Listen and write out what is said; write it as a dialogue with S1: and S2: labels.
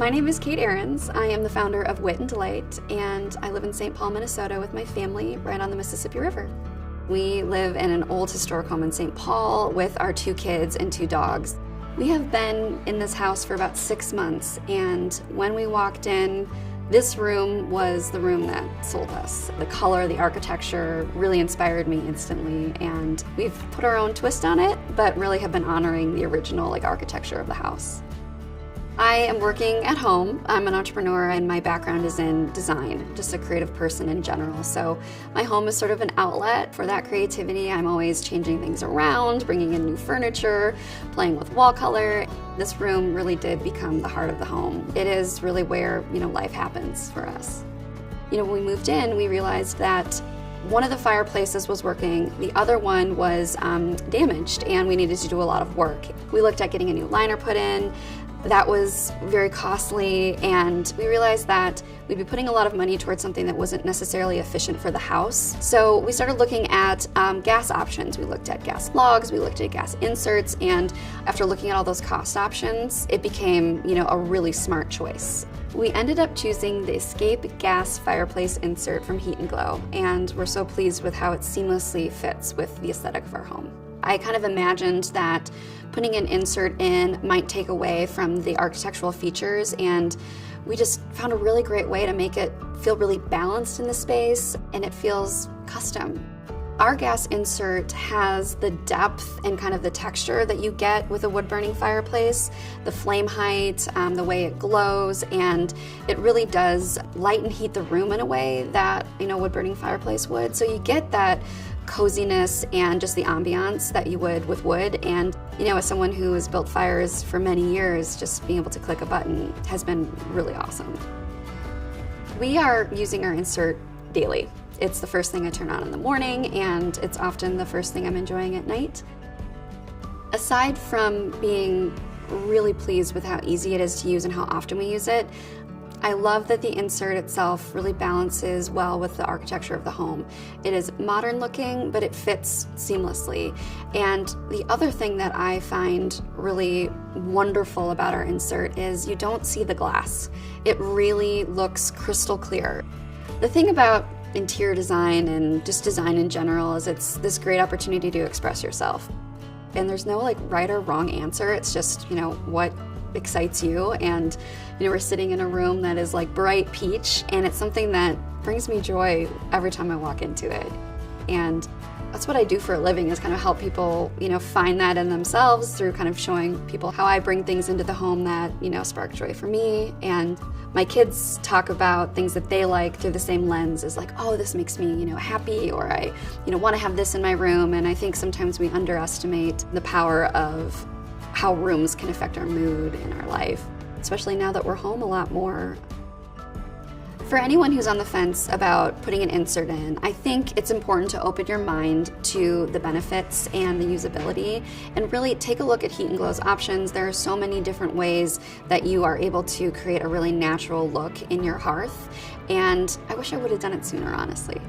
S1: My name is Kate Ahrens. I am the founder of Wit and Delight, and I live in St. Paul, Minnesota with my family right on the Mississippi River. We live in an old historic home in St. Paul with our 2 kids and 2 dogs. We have been in this house for about 6 months, and when we walked in, this room was the room that sold us. The color, the architecture really inspired me instantly, and we've put our own twist on it, but really have been honoring the original architecture of the house. I am working at home. I'm an entrepreneur and my background is in design, just a creative person in general. So my home is sort of an outlet for that creativity. I'm always changing things around, bringing in new furniture, playing with wall color. This room really did become the heart of the home. It is really where, life happens for us. When we moved in, we realized that one of the fireplaces was working, the other one was damaged, and we needed to do a lot of work. We looked at getting a new liner put in. That was very costly, and we realized that we'd be putting a lot of money towards something that wasn't necessarily efficient for the house. So we started looking at gas options. We looked at gas logs, we looked at gas inserts, and after looking at all those cost options, it became, a really smart choice. We ended up choosing the Escape gas fireplace insert from Heat and Glow, and we're so pleased with how it seamlessly fits with the aesthetic of our home. I kind of imagined that putting an insert in might take away from the architectural features, and we just found a really great way to make it feel really balanced in the space, and it feels custom. Our gas insert has the depth and kind of the texture that you get with a wood-burning fireplace, the flame height, the way it glows, and it really does light and heat the room in a way that, wood-burning fireplace would. So you get that coziness and just the ambiance that you would with wood. And, as someone who has built fires for many years, just being able to click a button has been really awesome. We are using our insert daily. It's the first thing I turn on in the morning, and it's often the first thing I'm enjoying at night. Aside from being really pleased with how easy it is to use and how often we use it, I love that the insert itself really balances well with the architecture of the home. It is modern looking, but it fits seamlessly. And the other thing that I find really wonderful about our insert is you don't see the glass. It really looks crystal clear. The thing about interior design and just design in general is it's this great opportunity to express yourself. And there's no right or wrong answer. It's just, what excites you. And, we're sitting in a room that is bright peach, and it's something that brings me joy every time I walk into it. And that's what I do for a living, is kind of help people, find that in themselves through kind of showing people how I bring things into the home that, spark joy for me. And my kids talk about things that they like through the same lens as oh, this makes me, happy, or I, want to have this in my room. And I think sometimes we underestimate the power of how rooms can affect our mood in our life, especially now that we're home a lot more. For anyone who's on the fence about putting an insert in, I think it's important to open your mind to the benefits and the usability, and really take a look at Heat and Glow's options. There are so many different ways that you are able to create a really natural look in your hearth, and I wish I would have done it sooner, honestly.